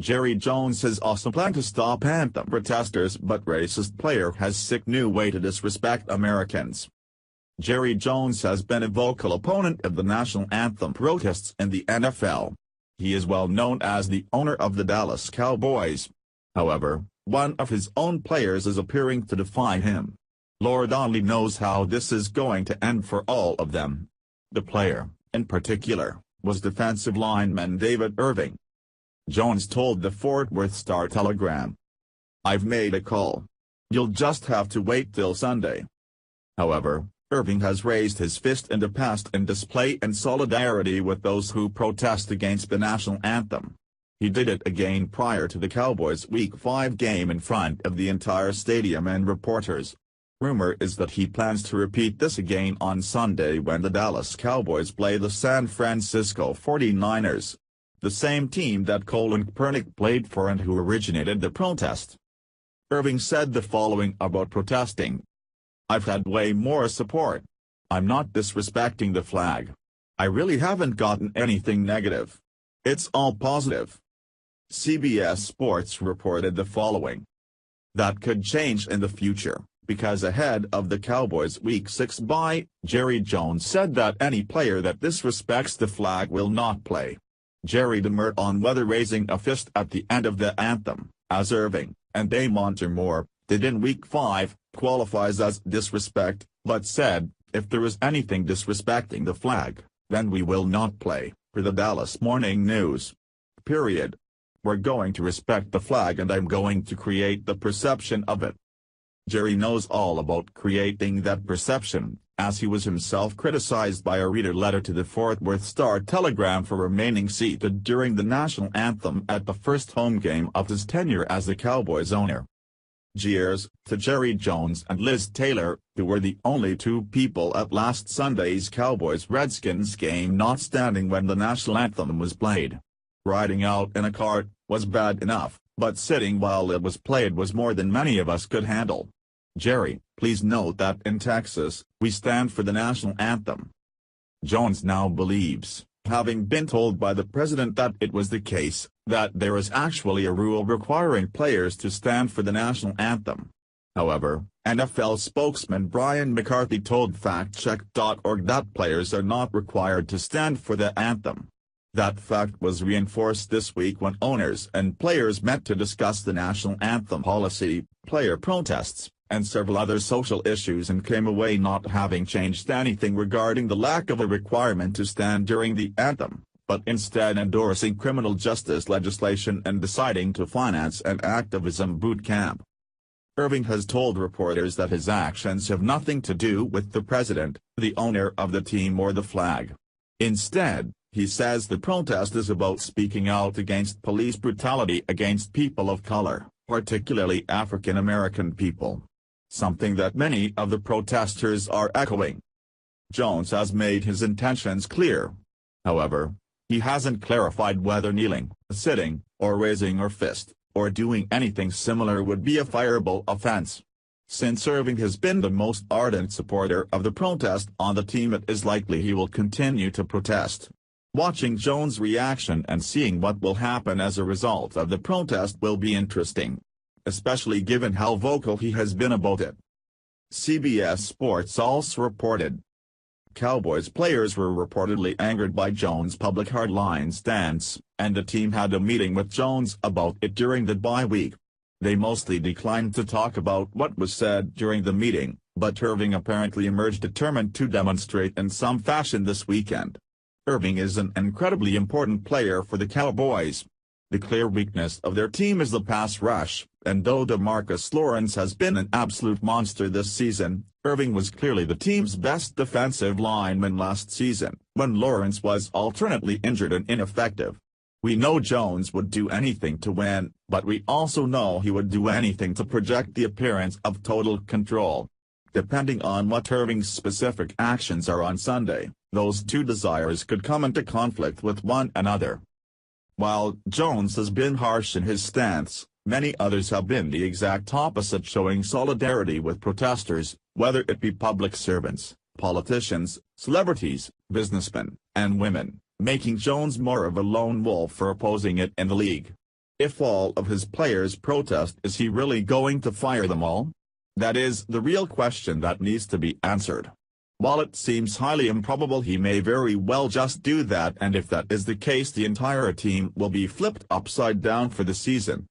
Jerry Jones has also planned to stop Anthem protesters, but racist player has sick new way to disrespect Americans. Jerry Jones has been a vocal opponent of the national anthem protests in the NFL. He is well known as the owner of the Dallas Cowboys. However, one of his own players is appearing to defy him. Lord only knows how this is going to end for all of them. The player, in particular, was defensive lineman David Irving. Jones told the Fort Worth Star-Telegram, "I've made a call. You'll just have to wait till Sunday." However, Irving has raised his fist in the past in display and solidarity with those who protest against the national anthem. He did it again prior to the Cowboys' Week 5 game in front of the entire stadium and reporters. Rumor is that he plans to repeat this again on Sunday when the Dallas Cowboys play the San Francisco 49ers, the same team that Colin Kaepernick played for and who originated the protest. Irving said the following about protesting. "I've had way more support. I'm not disrespecting the flag. I really haven't gotten anything negative. It's all positive." CBS Sports reported the following. That could change in the future, because ahead of the Cowboys' Week 6 bye, Jerry Jones said that any player that disrespects the flag will not play. Jerry demurred on whether raising a fist at the end of the anthem, as Irving, and Damon Moore, did in Week 5, qualifies as disrespect, but said, "If there is anything disrespecting the flag, then we will not play," for the Dallas Morning News. Period. "We're going to respect the flag and I'm going to create the perception of it." Jerry knows all about creating that perception, as he was himself criticized by a reader letter to the Fort Worth Star-Telegram for remaining seated during the national anthem at the first home game of his tenure as the Cowboys owner. Cheers to Jerry Jones and Liz Taylor, who were the only two people at last Sunday's Cowboys-Redskins game not standing when the national anthem was played. Riding out in a cart was bad enough, but sitting while it was played was more than many of us could handle. Jerry, please note that in Texas, we stand for the national anthem. Jones now believes, having been told by the president that it was the case, that there is actually a rule requiring players to stand for the national anthem. However, NFL spokesman Brian McCarthy told factcheck.org that players are not required to stand for the anthem. That fact was reinforced this week when owners and players met to discuss the national anthem policy, player protests, and several other social issues and came away not having changed anything regarding the lack of a requirement to stand during the anthem, but instead endorsing criminal justice legislation and deciding to finance an activism boot camp. Irving has told reporters that his actions have nothing to do with the president, the owner of the team or the flag. Instead, he says the protest is about speaking out against police brutality against people of color, particularly African American people. Something that many of the protesters are echoing. Jones has made his intentions clear. However, he hasn't clarified whether kneeling, sitting, or raising a fist, or doing anything similar would be a fireable offense. Since Irving has been the most ardent supporter of the protest on the team, it is likely he will continue to protest. Watching Jones' reaction and seeing what will happen as a result of the protest will be interesting, especially given how vocal he has been about it. CBS Sports also reported Cowboys players were reportedly angered by Jones' public hardline stance, and the team had a meeting with Jones about it during the bye week. They mostly declined to talk about what was said during the meeting, but Irving apparently emerged determined to demonstrate in some fashion this weekend. Irving is an incredibly important player for the Cowboys. The clear weakness of their team is the pass rush, and though DeMarcus Lawrence has been an absolute monster this season, Irving was clearly the team's best defensive lineman last season, when Lawrence was alternately injured and ineffective. We know Jones would do anything to win, but we also know he would do anything to project the appearance of total control. Depending on what Irving's specific actions are on Sunday, those two desires could come into conflict with one another. While Jones has been harsh in his stance, many others have been the exact opposite, showing solidarity with protesters, whether it be public servants, politicians, celebrities, businessmen, and women, making Jones more of a lone wolf for opposing it in the league. If all of his players protest, is he really going to fire them all? That is the real question that needs to be answered. While it seems highly improbable, he may very well just do that, and if that is the case, the entire team will be flipped upside down for the season.